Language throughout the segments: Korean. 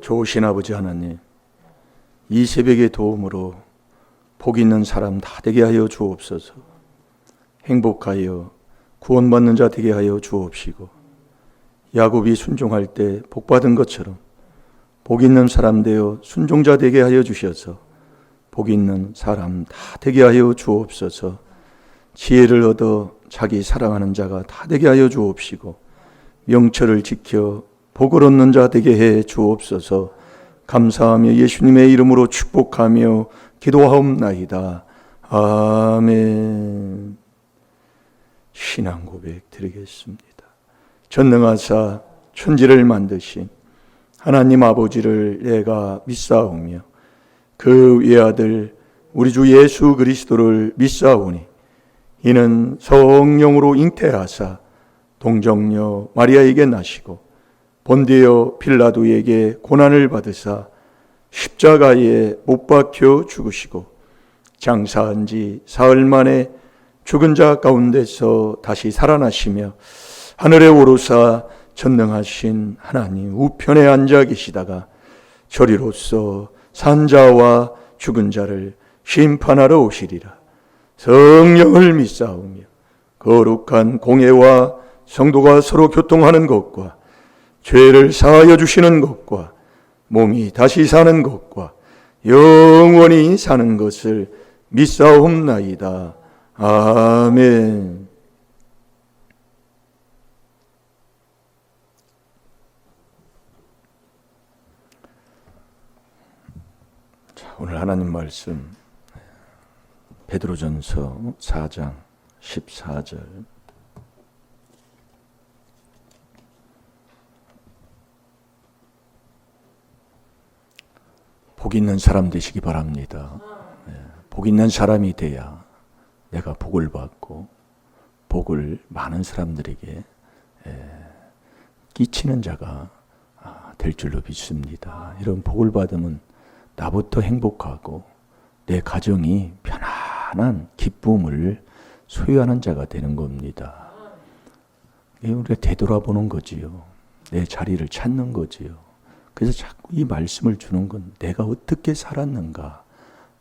좋으신 아버지 하나님, 이 새벽의 도움으로 복 있는 사람 다 되게 하여 주옵소서. 행복하여 구원받는 자 되게 하여 주옵시고, 야곱이 순종할 때 복받은 것처럼 복 있는 사람 되어 순종자 되게 하여 주셔서 복 있는 사람 다 되게 하여 주옵소서. 지혜를 얻어 자기 사랑하는 자가 다 되게 하여 주옵시고, 명철을 지켜 복을 얻는 자 되게 해 주옵소서. 감사하며 예수님의 이름으로 축복하며 기도하옵나이다. 아멘. 신앙 고백 드리겠습니다. 전능하사 천지를 만드신 하나님 아버지를 내가 믿사오며 그 외아들 우리 주 예수 그리스도를 믿사오니 이는 성령으로 잉태하사 동정녀 마리아에게 나시고 본디오 빌라도에게 고난을 받으사 십자가에 못 박혀 죽으시고 장사한 지 사흘 만에 죽은 자 가운데서 다시 살아나시며 하늘에 오르사 전능하신 하나님 우편에 앉아 계시다가 저리로서 산 자와 죽은 자를 심판하러 오시리라. 성령을 믿사오며 거룩한 공예와 성도가 서로 교통하는 것과 죄를 사하여 주시는 것과 몸이 다시 사는 것과 영원히 사는 것을 믿사옵나이다. 아멘. 자, 오늘 하나님 말씀 베드로전서 4장 14절. 복 있는 사람 되시기 바랍니다. 복 있는 사람이 돼야 내가 복을 받고 복을 많은 사람들에게 끼치는 자가 될 줄로 믿습니다. 이런 복을 받으면 나부터 행복하고 내 가정이 편안한 기쁨을 소유하는 자가 되는 겁니다. 우리가 되돌아보는 거지요. 내 자리를 찾는 거지요. 그래서 자꾸 이 말씀을 주는 건 내가 어떻게 살았는가,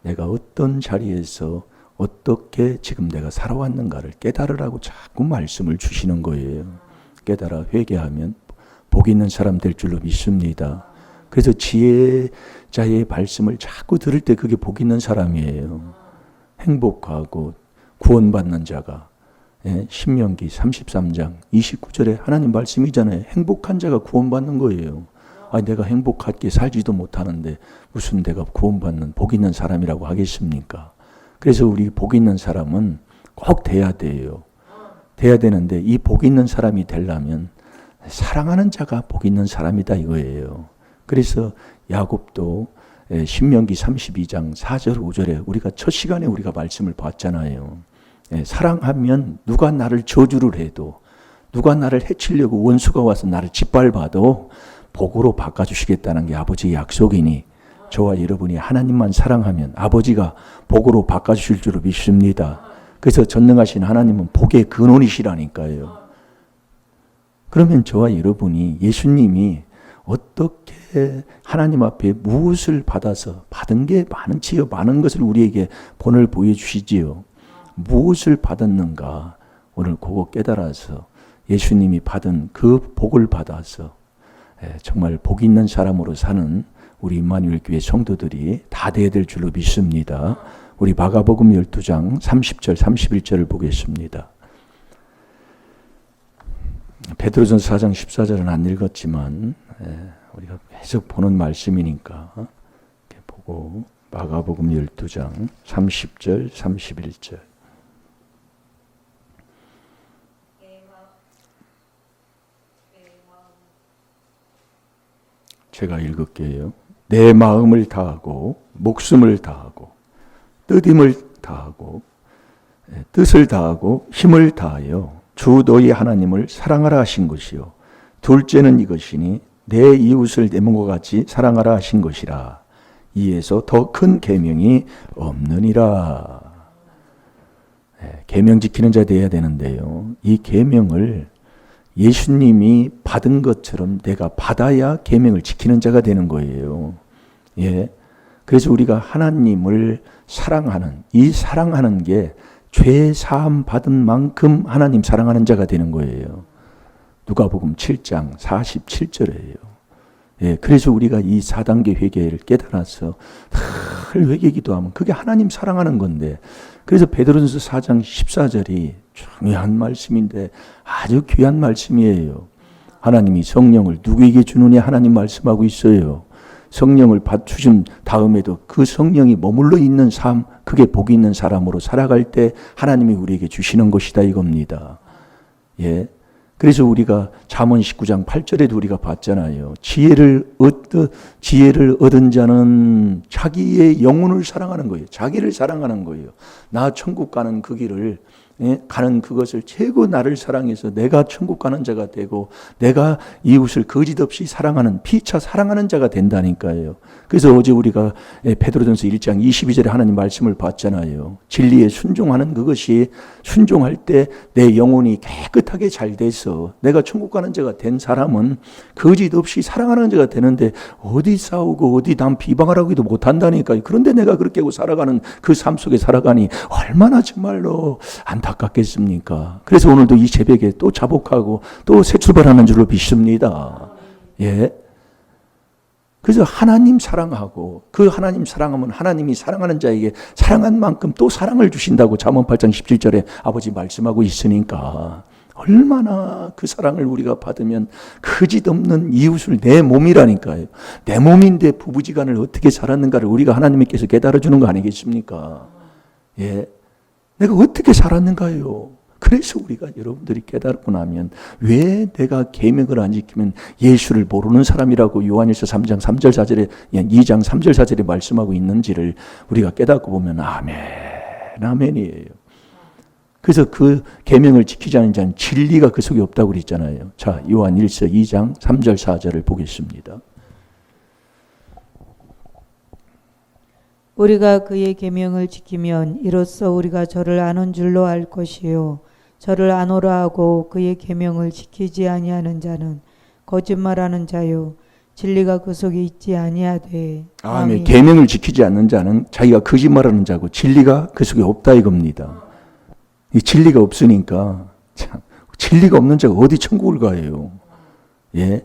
내가 어떤 자리에서 어떻게 지금 내가 살아왔는가를 깨달으라고 자꾸 말씀을 주시는 거예요. 깨달아 회개하면 복 있는 사람 될 줄로 믿습니다. 그래서 지혜자의 말씀을 자꾸 들을 때 그게 복 있는 사람이에요. 행복하고 구원받는 자가, 신명기 33장 29절에 하나님 말씀이잖아요. 행복한 자가 구원받는 거예요. 내가 행복하게 살지도 못하는데 무슨 내가 구원받는 복 있는 사람이라고 하겠습니까? 그래서 우리 복 있는 사람은 꼭 돼야 돼요. 돼야 되는데 이 복 있는 사람이 되려면 사랑하는 자가 복 있는 사람이다 이거예요. 그래서 야곱도 신명기 32장 4절 5절에 우리가 첫 시간에 우리가 말씀을 봤잖아요. 사랑하면 누가 나를 저주를 해도 누가 나를 해치려고 원수가 와서 나를 짓밟아도 복으로 바꿔주시겠다는 게 아버지의 약속이니 저와 여러분이 하나님만 사랑하면 아버지가 복으로 바꿔주실 줄로 믿습니다. 그래서 전능하신 하나님은 복의 근원이시라니까요. 그러면 저와 여러분이 예수님이 어떻게 하나님 앞에 무엇을 받아서 받은 게 많지요. 많은 것을 우리에게 본을 보여주시지요. 무엇을 받았는가 오늘 그거 깨달아서 예수님이 받은 그 복을 받아서 정말 복 있는 사람으로 사는 우리 임마누엘 교회 성도들이 다 돼야 될 줄로 믿습니다. 우리 마가복음 12장 30절 31절을 보겠습니다. 베드로전서 4장 14절은 안 읽었지만 우리가 계속 보는 말씀이니까 이렇게 보고 마가복음 12장 30절 31절 제가 읽을게요. 내 마음을 다하고 목숨을 다하고 뜻임을 다하고 뜻을 다하고 힘을 다하여 주 너희 하나님을 사랑하라 하신 것이요 둘째는 이것이니 내 이웃을 내 몸과 같이 사랑하라 하신 것이라. 이에서 더 큰 계명이 없느니라. 계명 지키는 자 되어야 되는데요. 이 계명을 예수님이 받은 것처럼 내가 받아야 계명을 지키는 자가 되는 거예요. 예. 그래서 우리가 하나님을 사랑하는, 이 사랑하는 게 죄 사함 받은 만큼 하나님 사랑하는 자가 되는 거예요. 누가복음 7장 47절이에요. 예, 그래서 우리가 이 4단계 회개를 깨달아서 늘 회개 기도하면 그게 하나님 사랑하는 건데, 그래서 베드로전서 4장 14절이 중요한 말씀인데 아주 귀한 말씀이에요. 하나님이 성령을 누구에게 주느냐 하나님 말씀하고 있어요. 성령을 주신 다음에도 그 성령이 머물러 있는 삶, 그게 복이 있는 사람으로 살아갈 때 하나님이 우리에게 주시는 것이다 이겁니다. 예. 그래서 우리가 잠언 19장 8절에도 우리가 봤잖아요. 지혜를 얻은 자는 자기의 영혼을 사랑하는 거예요. 자기를 사랑하는 거예요. 나 천국 가는 그 길을, 가는 그것을 최고 나를 사랑해서 내가 천국 가는 자가 되고 내가 이웃을 거짓없이 사랑하는, 피차 사랑하는 자가 된다니까요. 그래서 어제 우리가 베드로전서 1장 22절에 하나님 말씀을 봤잖아요. 진리에 순종하는 그것이, 순종할 때 내 영혼이 깨끗하게 잘 돼서 내가 천국 가는 자가 된 사람은 거짓없이 사랑하는 자가 되는데 어디 싸우고 어디 남 비방하라고 해도 못한다니까요. 그런데 내가 그렇게 하고 살아가는 그 삶 속에 살아가니 얼마나 정말로 안타깝겠습니까? 그래서 오늘도 이 새벽에 또 자복하고 또 새 출발하는 줄로 믿습니다. 예. 그래서 하나님 사랑하고, 그 하나님 사랑하면 하나님이 사랑하는 자에게 사랑한 만큼 또 사랑을 주신다고 잠언 8장 17절에 아버지 말씀하고 있으니까 얼마나 그 사랑을 우리가 받으면 거짓없는 이웃을 내 몸이라니까요. 내 몸인데 부부지간을 어떻게 살았는가를 우리가 하나님께서 깨달아 주는 거 아니겠습니까? 예. 내가 어떻게 살았는가요? 그래서 우리가 여러분들이 깨닫고 나면 왜 내가 계명을 안 지키면 예수를 모르는 사람이라고 요한일서 3장 3절 4절에 2장 3절 4절에 말씀하고 있는지를 우리가 깨닫고 보면 아멘, 아멘이에요. 그래서 그 계명을 지키지 않는 자는 진리가 그 속에 없다고 그랬잖아요. 자, 요한일서 2장 3절 4절을 보겠습니다. 우리가 그의 계명을 지키면 이로써 우리가 저를 아는 줄로 알 것이요, 저를 아노라 하고 그의 계명을 지키지 아니하는 자는 거짓말하는 자요, 진리가 그 속에 있지 아니하되. 아멘. 계명을 지키지 않는 자는 자기가 거짓말하는 자고 진리가 그 속에 없다 이겁니다. 이 진리가 없으니까 참, 진리가 없는 자가 어디 천국을 가요? 예,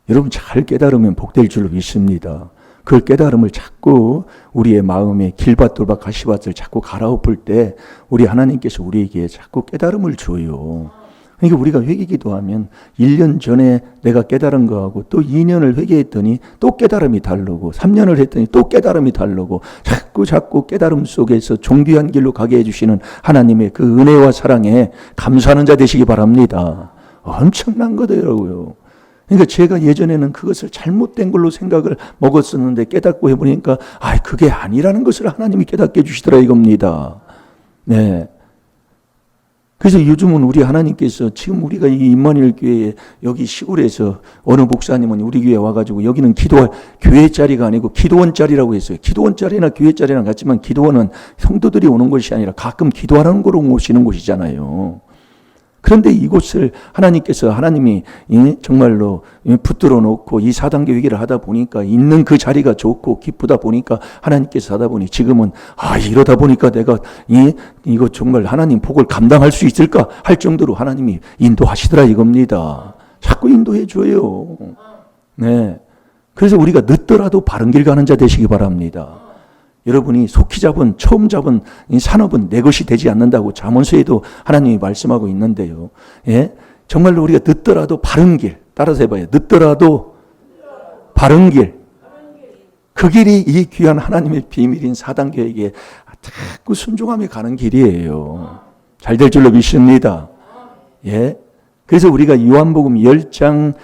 여러분 잘 깨달으면 복될 줄로 믿습니다. 그 깨달음을 자꾸 우리의 마음에 길밭돌밭 가시밭을 자꾸 갈아엎을 때 우리 하나님께서 우리에게 자꾸 깨달음을 줘요. 그러니까 우리가 회개기도하면 1년 전에 내가 깨달은 거하고 또 2년을 회개했더니 또 깨달음이 다르고 3년을 했더니 또 깨달음이 다르고 자꾸 깨달음 속에서 존귀한 길로 가게 해주시는 하나님의 그 은혜와 사랑에 감사하는 자 되시기 바랍니다. 엄청난 거더라고요. 그러니까 제가 예전에는 그것을 잘못된 걸로 생각을 먹었었는데 깨닫고 해보니까 그게 아니라는 것을 하나님이 깨닫게 해주시더라 이겁니다. 네. 그래서 요즘은 우리 하나님께서 지금 우리가 이 임마누엘 교회에 여기 시골에서 어느 목사님은 우리 교회에 와가지고 여기는 기도할 교회 자리가 아니고 기도원 자리라고 했어요. 기도원 자리나 교회 자리랑 같지만 기도원은 성도들이 오는 것이 아니라 가끔 기도하는 거로 모시는 곳이잖아요. 그런데 이곳을 하나님이 정말로 붙들어 놓고 이 4단계 회개를 하다 보니까 있는 그 자리가 좋고 기쁘다 보니까 하나님께서 하다 보니 지금은 이러다 보니까 내가 이거 정말 하나님 복을 감당할 수 있을까 할 정도로 하나님이 인도하시더라 이겁니다. 자꾸 인도해 줘요. 네. 그래서 우리가 늦더라도 바른 길 가는 자 되시기 바랍니다. 여러분이 속히 잡은 처음 잡은 이 산업은 내 것이 되지 않는다고 잠언서에도 하나님이 말씀하고 있는데요. 예? 정말로 우리가 늦더라도 바른 길 따라서 해봐요. 늦더라도 바른 길. 그 길이 이 귀한 하나님의 비밀인 4단계에게 자꾸 순종하며 가는 길이에요. 잘 될 줄로 믿습니다. 예? 그래서 우리가 요한복음 10장을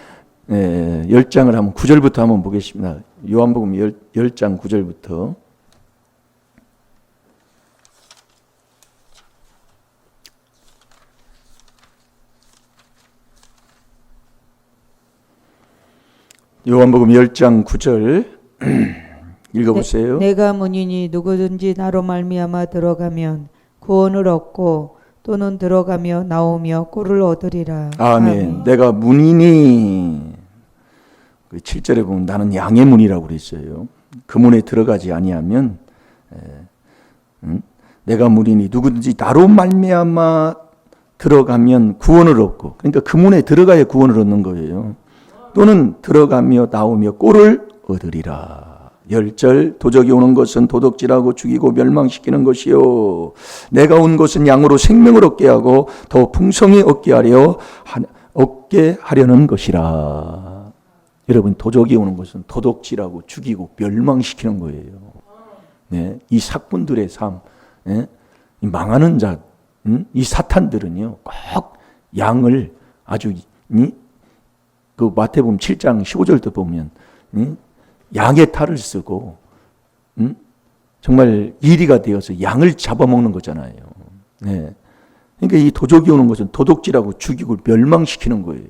한번 9절부터 한번 보겠습니다. 요한복음 10장 9절부터. 요한복음 10장 9절 읽어보세요. 내가 문이니 누구든지 나로 말미암아 들어가면 구원을 얻고 또는 들어가며 나오며 꼴을 얻으리라. 아멘. 내가 문이니, 그 7절에 보면 나는 양의 문이라고 그랬어요. 그 문에 들어가지 아니하면 내가 문이니 누구든지 나로 말미암아 들어가면 구원을 얻고, 그러니까 그 문에 들어가야 구원을 얻는 거예요. 또는 들어가며 나오며 꼴을 얻으리라. 10절10도적이 오는 것은 도둑질하고 죽이고 멸망시키는 것이요 내가 온 것은 양으로 생명을 얻게 하고 더 풍성히 얻게 하려는 것이라. 여러분, 도적이 오는 것은 도둑질하고 죽이고 멸망시키는 거예요. 네, 이 사꾼들의 삶, 네? 이 망하는 자, 이 사탄들은요 꼭 양을 아주 그 마태복음 7장 15절도 보면 양의 탈을 쓰고 정말 이리가 되어서 양을 잡아먹는 거잖아요. 네. 그러니까 이 도적이 오는 것은 도둑질하고 죽이고 멸망시키는 거예요.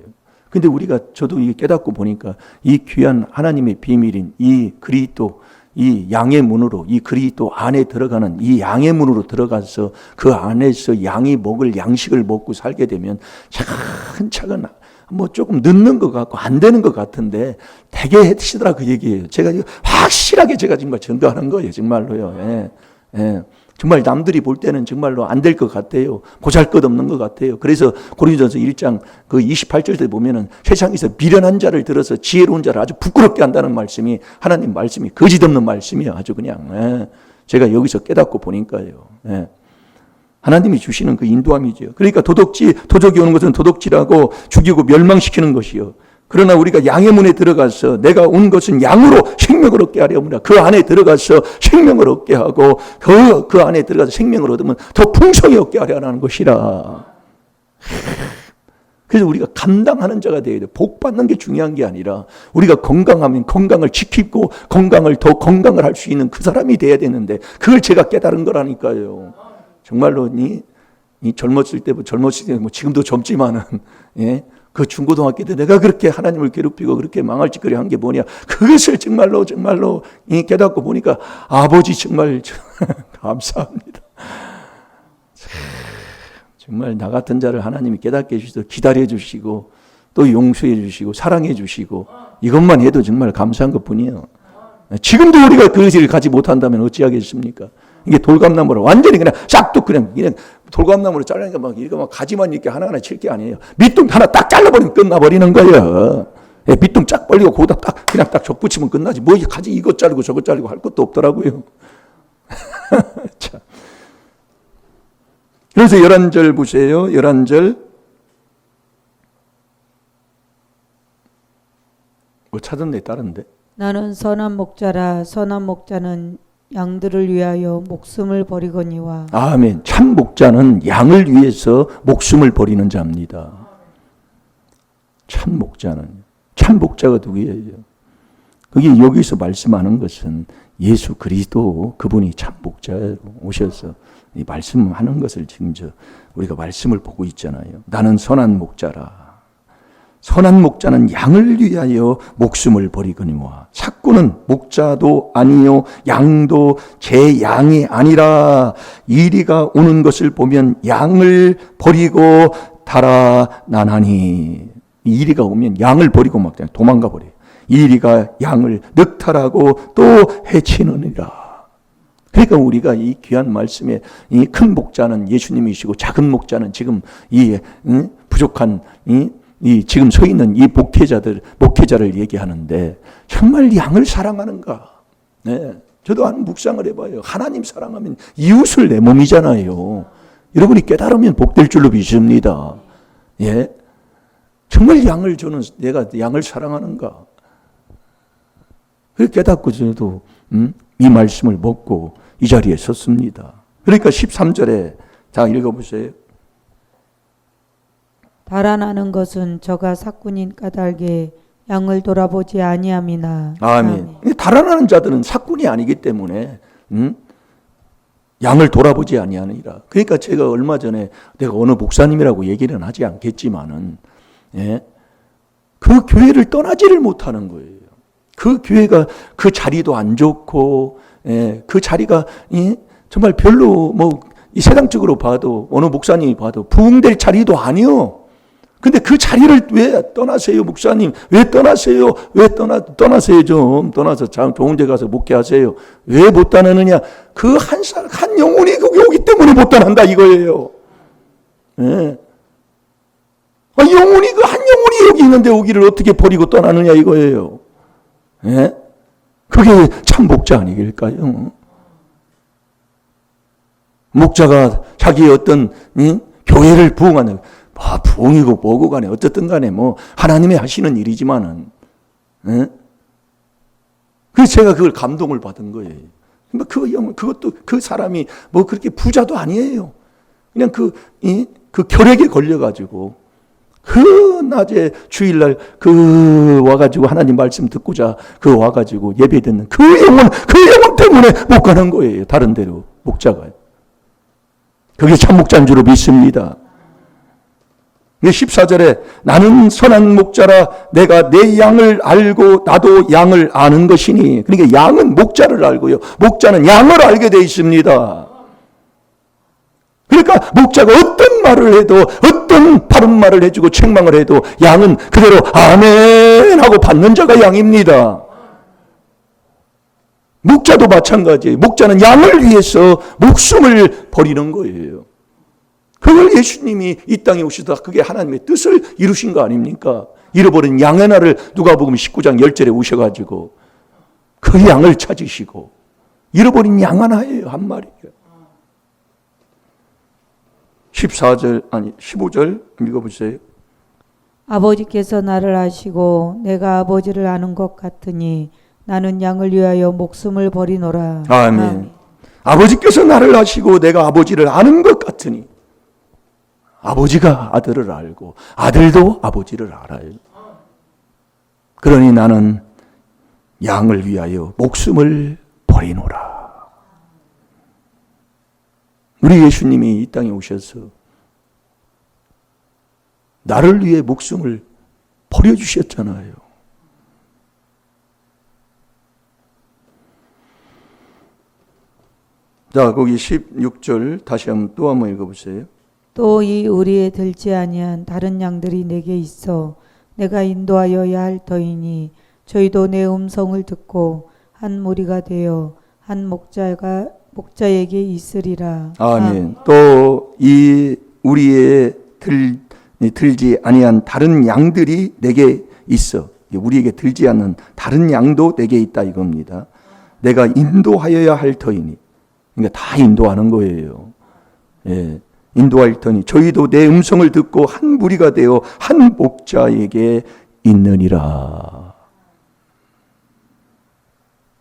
근데 저도 이게 깨닫고 보니까 이 귀한 하나님의 비밀인 이 그리스도, 이 양의 문으로, 이 그리스도 안에 들어가는 이 양의 문으로 들어가서 그 안에서 양이 먹을 양식을 먹고 살게 되면 차근차근 뭐 조금 늦는 것 같고 안 되는 것 같은데 되게 해시더라 그 얘기예요. 제가 확실하게 제가 정말 전도하는 거예요. 정말로요. 예. 예. 정말 남들이 볼 때는 정말로 안 될 것 같아요. 보잘것없는 것 같아요. 그래서 고린도전서 1장 그 28절에 보면은 세상에서 미련한 자를 들어서 지혜로운 자를 아주 부끄럽게 한다는 말씀이 하나님 말씀이 거짓없는 말씀이에요. 아주 그냥. 예. 제가 여기서 깨닫고 보니까요. 예. 하나님이 주시는 그 인도함이죠. 그러니까 도적이 오는 것은 도둑질하고 죽이고 멸망시키는 것이요. 그러나 우리가 양의 문에 들어가서 내가 온 것은 양으로 생명을 얻게 하려무나. 그 안에 들어가서 생명을 얻게 하고 그 안에 들어가서 생명을 얻으면 더 풍성히 얻게 하려는 것이라. 그래서 우리가 감당하는 자가 되어야 돼. 복 받는 게 중요한 게 아니라 우리가 건강하면 건강을 지키고 더 건강을 할 수 있는 그 사람이 돼야 되는데 그걸 제가 깨달은 거라니까요. 정말로 이 젊었을 때 뭐 지금도 젊지만은 예? 그 중고등학교 때 내가 그렇게 하나님을 괴롭히고 그렇게 망할 짓거리 한 게 뭐냐, 그것을 정말로 깨닫고 보니까 아버지 정말 감사합니다. 정말 나 같은 자를 하나님이 깨닫게 해주셔서 기다려 주시고 또 용서해 주시고 사랑해 주시고 이것만 해도 정말 감사한 것뿐이에요. 지금도 우리가 그 의지를 가지 못한다면 어찌하겠습니까? 이게 돌감나무로 완전히 그냥 싹둑 그냥 돌감나무로 잘라니까 이거 막 가지만 이렇게 하나하나 칠 게 아니에요. 밑둥 하나 딱 잘라버리면 끝나버리는 거예요. 예, 밑둥 쫙 벌리고 거기다 그냥 딱 접붙이면 끝나지. 뭐 가지 이것 자르고 저것 자르고 할 것도 없더라고요. 자. 그래서 11절 보세요. 11절. 뭐 찾았네, 다른데. 나는 선한 목자라. 선한 목자는 양들을 위하여 목숨을 버리거니와. 아멘. 참 목자는 양을 위해서 목숨을 버리는 자입니다. 참 목자가 누구예요? 그게 여기서 말씀하는 것은 예수 그리스도, 그분이 참 목자로 오셔서 이 말씀하는 것을 지금 우리가 말씀을 보고 있잖아요. 나는 선한 목자라. 선한 목자는 양을 위하여 목숨을 버리거니와. 삭구는 목자도 아니요 양도 제 양이 아니라 이리가 오는 것을 보면 양을 버리고 달아나나니. 이리가 오면 양을 버리고 막 도망가 버려요. 이리가 양을 늑탈하고 또 해치느니라. 그러니까 우리가 이 귀한 말씀에 이 큰 목자는 예수님이시고 작은 목자는 지금 이 부족한 이 지금 서 있는 이 목회자를 얘기하는데 정말 양을 사랑하는가? 네. 저도 한 묵상을 해봐요. 하나님 사랑하면 이웃을 내 몸이잖아요. 여러분이 깨달으면 복될 줄로 믿습니다. 예. 정말 내가 양을 사랑하는가? 그 깨닫고 저도 이 말씀을 먹고 이 자리에 섰습니다. 그러니까 13절에 다 읽어보세요. 달아나는 것은 저가 삭군인 까닭에 양을 돌아보지 아니함이나. 아멘. 달아나는 자들은 삭군이 아니기 때문에 양을 돌아보지 아니하느니라. 그러니까 제가 얼마 전에 내가 어느 목사님이라고 얘기는 하지 않겠지만은 예, 그 교회를 떠나지를 못하는 거예요. 그 교회가 그 자리도 안 좋고 예, 그 자리가 정말 별로 뭐 이 세상적으로 봐도 어느 목사님이 봐도 부흥될 자리도 아니요. 근데 그 자리를 왜 떠나세요, 목사님? 왜 떠나세요? 왜 떠나세요 좀. 떠나서 참 좋은 데 가서 목회하세요. 왜 못 떠나느냐? 그 한 영혼이 거기 오기 때문에 못 떠난다 이거예요. 예. 영혼이 그 한 영혼이 여기 있는데 오기를 어떻게 버리고 떠나느냐 이거예요. 예? 그게 참 목자 아니길까요? 목자가 자기의 어떤 교회를 부흥하는 부흥이고 뭐고 간에 어쨌든 간에 뭐 하나님이 하시는 일이지만은 그래서 제가 그걸 감동을 받은 거예요. 그것도 그 사람이 뭐 그렇게 부자도 아니에요. 그냥 그 결핵에 걸려가지고 그 낮에 주일날 와가지고 하나님 말씀 듣고자 와가지고 예배 듣는 그 영혼 때문에 못 가는 거예요. 다른 데로 목자가. 그게 참 목자인 줄로 믿습니다. 14절에 나는 선한 목자라 내가 내 양을 알고 나도 양을 아는 것이니. 그러니까 양은 목자를 알고요. 목자는 양을 알게 돼 있습니다. 그러니까 목자가 어떤 말을 해도 어떤 바른 말을 해주고 책망을 해도 양은 그대로 아멘 하고 받는 자가 양입니다. 목자도 마찬가지예요. 목자는 양을 위해서 목숨을 버리는 거예요. 그걸 예수님이 이 땅에 오시다 그게 하나님의 뜻을 이루신 거 아닙니까? 잃어버린 양의 날을 누가복음 19장 10절에 오셔가지고 그 양을 찾으시고 잃어버린 양 하나예요. 한 마리예요. 15절 읽어보세요. 아버지께서 나를 아시고 내가 아버지를 아는 것 같으니 나는 양을 위하여 목숨을 버리노라. 아멘. 아버지께서 나를 아시고 내가 아버지를 아는 것 같으니 아버지가 아들을 알고 아들도 아버지를 알아요. 그러니 나는 양을 위하여 목숨을 버리노라. 우리 예수님이 이 땅에 오셔서 나를 위해 목숨을 버려주셨잖아요. 자, 거기 16절 다시 또 한번 읽어보세요. 또 이 우리에 들지 아니한 다른 양들이 내게 있어 내가 인도하여야 할 터이니 저희도 내 음성을 듣고 한 무리가 되어 한 목자에게 있으리라. 아멘. 또 이 우리에 들지 아니한 다른 양들이 내게 있어. 우리에게 들지 않는 다른 양도 내게 있다 이겁니다. 내가 인도하여야 할 터이니. 그러니까 다 인도하는 거예요. 예. 인도할 터니 저희도 내 음성을 듣고 한 무리가 되어 한 목자에게 있느니라.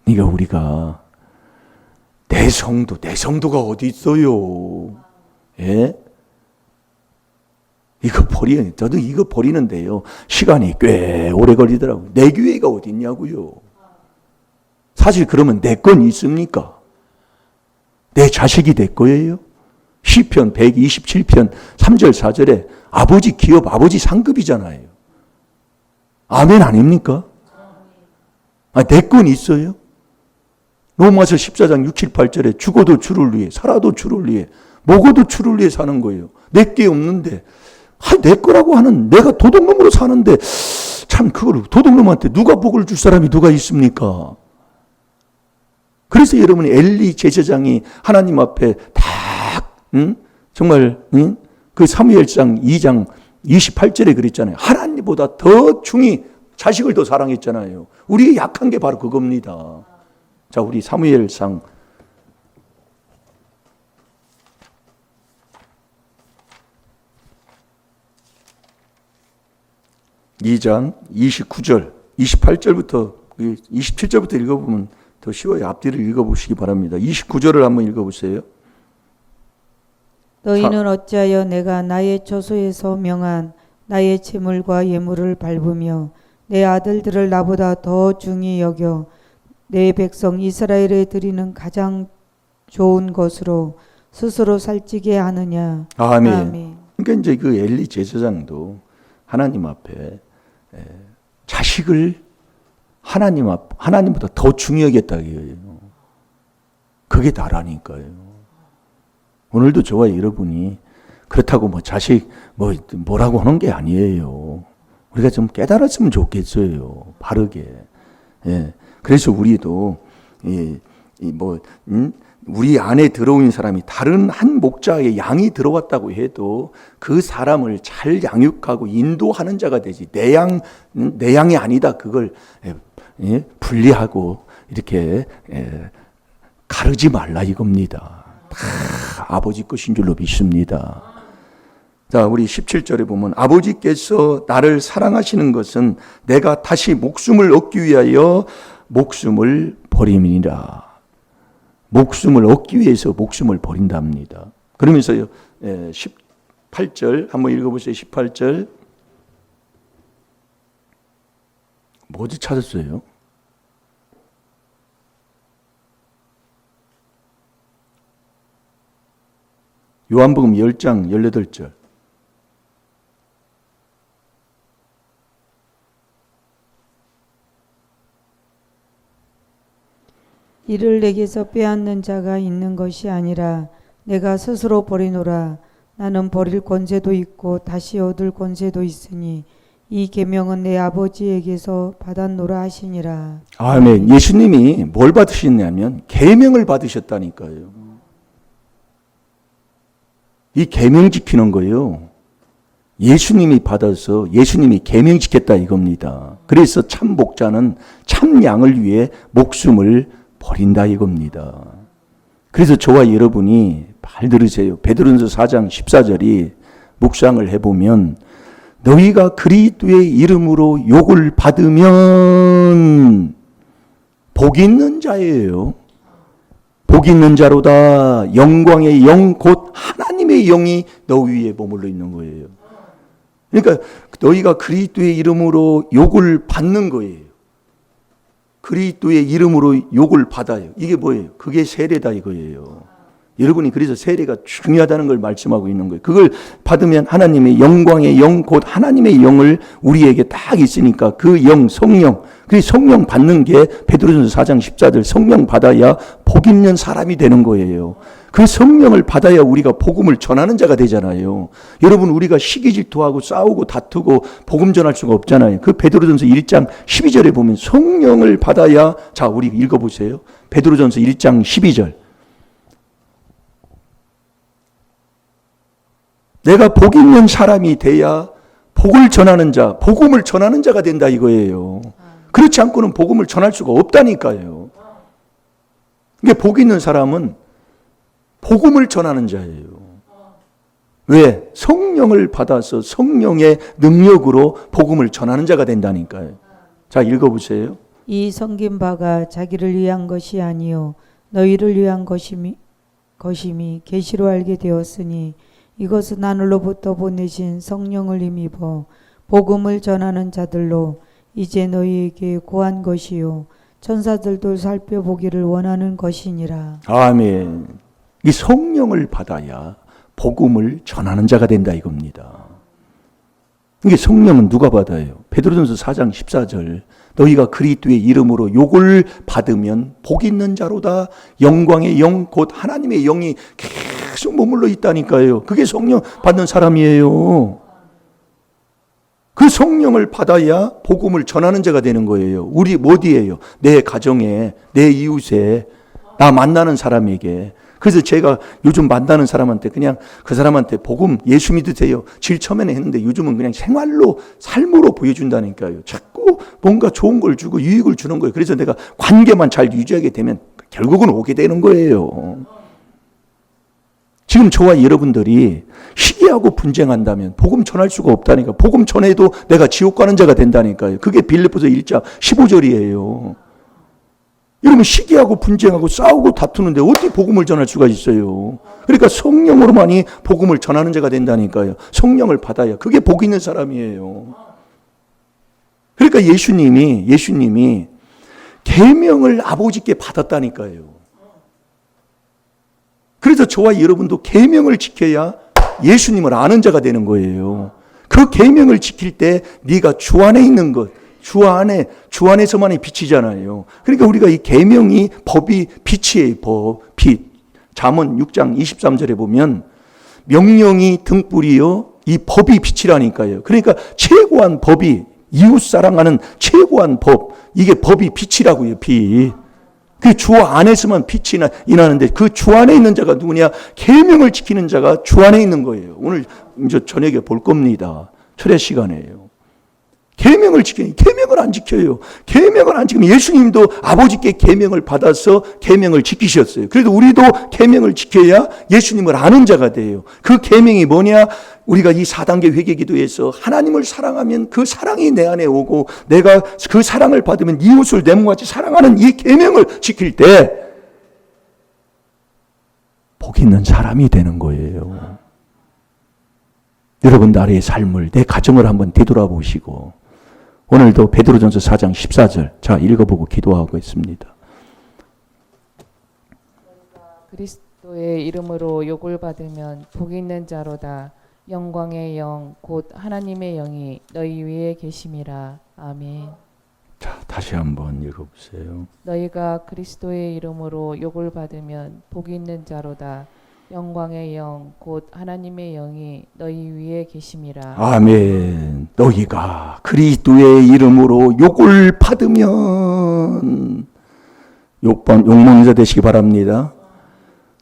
그러니까 우리가 내 성도가 어디 있어요? 예? 저도 이거 버리는데요. 시간이 꽤 오래 걸리더라고요. 내 교회가 어디 있냐고요. 사실 그러면 내 건 있습니까? 내 자식이 내 거예요? 시편 127편 3절 4절에 아버지 기업 아버지 상급이잖아요. 아멘 아닙니까? 내 건 있어요? 로마서 14장 6, 7, 8절에 죽어도 주를 위해 살아도 주를 위해 먹어도 주를 위해 사는 거예요. 내 게 없는데 내 거라고 하는 내가 도둑놈으로 사는데 참 그걸 도둑놈한테 누가 복을 줄 사람이 누가 있습니까? 그래서 여러분이 엘리 제사장이 하나님 앞에 정말 그 사무엘상 2장 28절에 그랬잖아요. 하나님보다 더 중히 자식을 더 사랑했잖아요. 우리의 약한 게 바로 그겁니다. 자, 우리 사무엘상 2장 29절, 28절부터 27절부터 읽어보면 더 쉬워요. 앞뒤를 읽어보시기 바랍니다. 29절을 한번 읽어보세요. 너희는 어찌하여 내가 나의 처소에서 명한 나의 재물과 예물을 밟으며 내 아들들을 나보다 더 중히 여겨 내 백성 이스라엘에 드리는 가장 좋은 것으로 스스로 살찌게 하느냐. 아멘. 아멘. 그러니까 이제 그 엘리 제사장도 하나님 앞에 자식을 하나님보다 더 중요하겠다 이거예요. 그게 나라니까요. 오늘도 저와 여러분이 그렇다고 뭐 자식 뭐라고 하는 게 아니에요. 우리가 좀 깨달았으면 좋겠어요. 바르게. 예. 그래서 우리도 우리 안에 들어온 사람이 다른 한 목자의 양이 들어왔다고 해도 그 사람을 잘 양육하고 인도하는 자가 되지. 내 양이 아니다. 그걸 분리하고 이렇게 가르지 말라 이겁니다. 다 아버지 것인 줄로 믿습니다. 자, 우리 17절에 보면 아버지께서 나를 사랑하시는 것은 내가 다시 목숨을 얻기 위하여 목숨을 버림이니라. 목숨을 얻기 위해서 목숨을 버린답니다. 그러면서요, 18절 한번 읽어보세요. 18절. 뭐지 찾았어요? 요한복음 10장 18절. 이를 내게서 빼앗는 자가 있는 것이 아니라 내가 스스로 버리노라. 나는 버릴 권세도 있고 다시 얻을 권세도 있으니 이 계명은 내 아버지에게서 받았노라 하시니라. 아멘. 예수님이 뭘 받으셨냐면 계명을 받으셨다니까요. 이 계명 지키는 거예요. 예수님이 받아서 예수님이 계명 지켰다 이겁니다. 그래서 참 목자는 참 양을 위해 목숨을 버린다 이겁니다. 그래서 저와 여러분이 잘 들으세요. 베드로전서 4장 14절이 묵상을 해보면 너희가 그리스도의 이름으로 욕을 받으면 복 있는 자예요. 복 있는 자로다. 영광의 영 곧 하나님의 영이 너 위에 머물러 있는 거예요. 그러니까 너희가 그리스도의 이름으로 욕을 받는 거예요. 그리스도의 이름으로 욕을 받아요. 이게 뭐예요? 그게 세례다 이거예요. 여러분이 그래서 세례가 중요하다는 걸 말씀하고 있는 거예요. 그걸 받으면 하나님의 영광의 영 곧 하나님의 영을 우리에게 딱 있으니까 그 영 성령, 그 성령 받는 게 베드로전서 4장 14절 성령 받아야 복 있는 사람이 되는 거예요. 그 성령을 받아야 우리가 복음을 전하는 자가 되잖아요. 여러분 우리가 시기 질투하고 싸우고 다투고 복음 전할 수가 없잖아요. 그 베드로전서 1장 12절에 보면 성령을 받아야, 자 우리 읽어보세요. 베드로전서 1장 12절. 내가 복 있는 사람이 돼야 복을 전하는 자, 복음을 전하는 자가 된다 이거예요. 그렇지 않고는 복음을 전할 수가 없다니까요. 이게 복 있는 사람은 복음을 전하는 자예요. 왜? 성령을 받아서 성령의 능력으로 복음을 전하는 자가 된다니까요. 자, 읽어보세요. 이 섬긴 바가 자기를 위한 것이 아니요 너희를 위한 것임이 계시로 알게 되었으니 이것은 하늘로부터 보내신 성령을 힘입어 복음을 전하는 자들로 이제 너희에게 고한 것이요 천사들도 살펴보기를 원하는 것이니라. 아멘. 이 성령을 받아야 복음을 전하는 자가 된다 이겁니다. 이게 성령은 누가 받아요? 베드로전서 4장 14절. 너희가 그리스도의 이름으로 욕을 받으면 복 있는 자로다. 영광의 영 곧 하나님의 영이 계속 머물러 있다니까요. 그게 성령 받는 사람이에요. 그 성령을 받아야 복음을 전하는 자가 되는 거예요. 우리 어디예요? 내 가정에, 내 이웃에, 나 만나는 사람에게. 그래서 제가 요즘 만나는 사람한테 그냥 그 사람한테 복음 예수 믿으세요. 제일 처음에는 했는데 요즘은 그냥 생활로 삶으로 보여준다니까요. 자꾸 뭔가 좋은 걸 주고 유익을 주는 거예요. 그래서 내가 관계만 잘 유지하게 되면 결국은 오게 되는 거예요. 지금 저와 여러분들이 시기하고 분쟁한다면 복음 전할 수가 없다니까. 복음 전해도 내가 지옥 가는 자가 된다니까요. 그게 빌립보서 1장 15절이에요. 여러분 시기하고 분쟁하고 싸우고 다투는데 어떻게 복음을 전할 수가 있어요? 그러니까 성령으로만이 복음을 전하는 자가 된다니까요. 성령을 받아야 그게 복 있는 사람이에요. 그러니까 예수님이 계명을 아버지께 받았다니까요. 그래서 저와 여러분도 계명을 지켜야 예수님을 아는 자가 되는 거예요. 그 계명을 지킬 때 네가 주 안에 있는 것, 주 안에서만이 빛이잖아요. 그러니까 우리가 이 계명이 법이 빛이에요. 빛. 잠언 6장 23절에 보면 명령이 등불이요 이 법이 빛이라니까요. 그러니까 최고한 법이 이웃 사랑하는 최고한 법, 이게 법이 빛이라고요. 빛. 그 주 안에서만 빛이 나는데 그 주 안에 있는 자가 누구냐? 계명을 지키는 자가 주 안에 있는 거예요. 오늘 이제 저녁에 볼 겁니다. 철회 시간에요. 계명을 지켜요. 계명을 안 지켜요. 계명을 안 지키면 예수님도 아버지께 계명을 받아서 계명을 지키셨어요. 그래도 우리도 계명을 지켜야 예수님을 아는 자가 돼요. 그 계명이 뭐냐? 우리가 이 4단계 회개기도에서 하나님을 사랑하면 그 사랑이 내 안에 오고 내가 그 사랑을 받으면 이웃을 내 몸같이 사랑하는 이 계명을 지킬 때 복 있는 사람이 되는 거예요. 여러분 나의 삶을 내 가정을 한번 되돌아보시고 오늘도 베드로전서 4장 14절 자 읽어보고 기도하고 있습니다. 그리스도의 이름으로 욕을 받으면 복 있는 자로다. 영광의 영 곧 하나님의 영이 너희 위에 계심이라. 아멘. 자 다시 한번 읽어보세요. 너희가 그리스도의 이름으로 욕을 받으면 복 있는 자로다. 영광의 영 곧 하나님의 영이 너희 위에 계심이라. 아멘. 너희가 그리스도의 이름으로 욕을 받으면 욕먹는 자 되시기 바랍니다.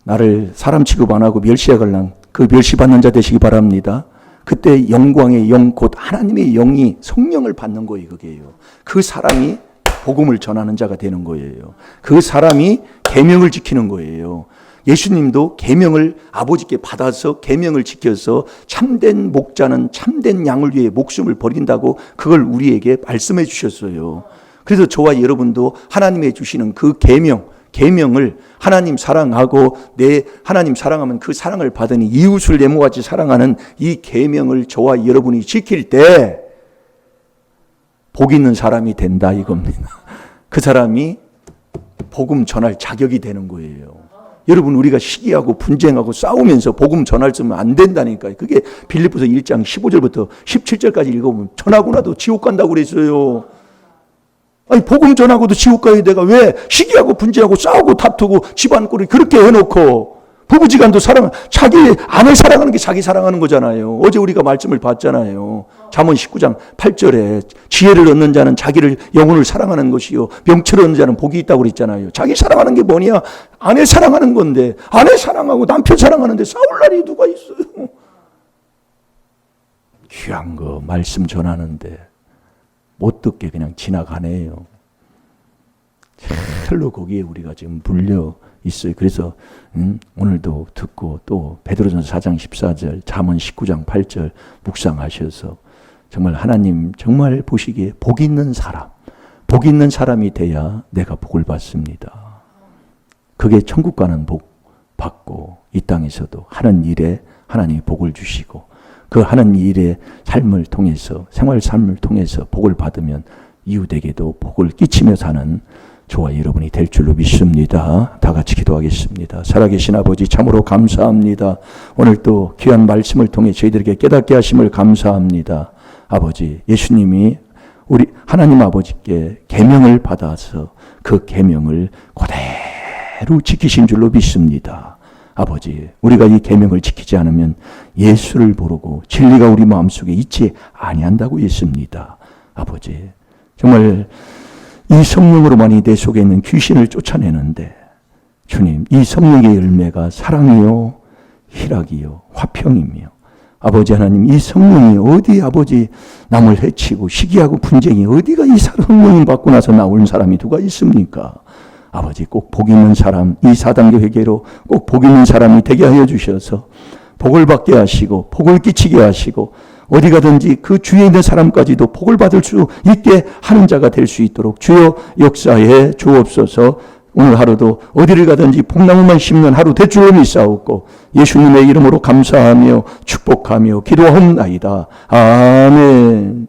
나를 사람 취급 안 하고 멸시하걸랑 그 멸시받는 자 되시기 바랍니다. 그때 영광의 영 곧 하나님의 영이 성령을 받는 거예요. 그게요. 그 사람이 복음을 전하는 자가 되는 거예요. 그 사람이 계명을 지키는 거예요. 예수님도 계명을 아버지께 받아서 계명을 지켜서 참된 목자는 참된 양을 위해 목숨을 버린다고 그걸 우리에게 말씀해 주셨어요. 그래서 저와 여러분도 하나님이 주시는 그 계명을 하나님 사랑하고 내 하나님 사랑하면 그 사랑을 받으니 이웃을 내 몸같이 사랑하는 이 계명을 저와 여러분이 지킬 때 복 있는 사람이 된다 이겁니다. 그 사람이 복음 전할 자격이 되는 거예요. 여러분 우리가 시기하고 분쟁하고 싸우면서 복음 전할 수 없으면 안 된다니까요. 그게 빌립보서 1장 15절부터 17절까지 읽어보면 전하고 나도 지옥 간다고 그랬어요. 아니 복음 전하고도 지옥 가야 내가 왜 시기하고 분쟁하고 싸우고 다투고 집안 꼴을 그렇게 해놓고 부부지간도 자기 아내 사랑하는 게 자기 사랑하는 거잖아요. 어제 우리가 말씀을 봤잖아요. 잠언 19장 8절에 지혜를 얻는 자는 자기를 영혼을 사랑하는 것이요 명철을 얻는 자는 복이 있다고 그랬잖아요. 자기 사랑하는 게 뭐냐? 아내 사랑하는 건데 아내 사랑하고 남편 사랑하는데 싸울 날이 누가 있어요? 귀한 거 말씀 전하는데 못 듣게 그냥 지나가네요. 절로 거기에 우리가 지금 물려 있어요. 그래서 오늘도 듣고 또 베드로전서 4장 14절 잠언 19장 8절 묵상하셔서 정말 하나님 정말 보시기에 복 있는 사람이 돼야 내가 복을 받습니다. 그게 천국 가는 복 받고 이 땅에서도 하는 일에 하나님이 복을 주시고 그 하는 일의 삶을 통해서 생활 삶을 통해서 복을 받으면 이웃에게도 복을 끼치며 사는 저와 여러분이 될 줄로 믿습니다. 다 같이 기도하겠습니다. 살아계신 아버지 참으로 감사합니다. 오늘 또 귀한 말씀을 통해 저희들에게 깨닫게 하심을 감사합니다. 아버지 예수님이 우리 하나님 아버지께 계명을 받아서 그 계명을 그대로 지키신 줄로 믿습니다. 아버지 우리가 이 계명을 지키지 않으면 예수를 모르고 진리가 우리 마음속에 있지 아니한다고 했습니다. 아버지 정말 이 성령으로만이 내 속에 있는 귀신을 쫓아내는데 주님 이 성령의 열매가 사랑이요 희락이요 화평이며 아버지 하나님 이 성령이 어디 아버지 남을 해치고 시기하고 분쟁이 어디가 이 성령님 받고 나서 나오는 사람이 누가 있습니까? 아버지 꼭 복 있는 사람 이 4단계 회개로 꼭 복 있는 사람이 되게 하여 주셔서 복을 받게 하시고 복을 끼치게 하시고 어디 가든지 그 주위에 있는 사람까지도 복을 받을 수 있게 하는 자가 될 수 있도록 주여 역사에 주옵소서. 오늘 하루도 어디를 가든지 복나무만 심는 하루 될 줄로 믿사옵고 예수님의 이름으로 감사하며 축복하며 기도하옵나이다. 아멘.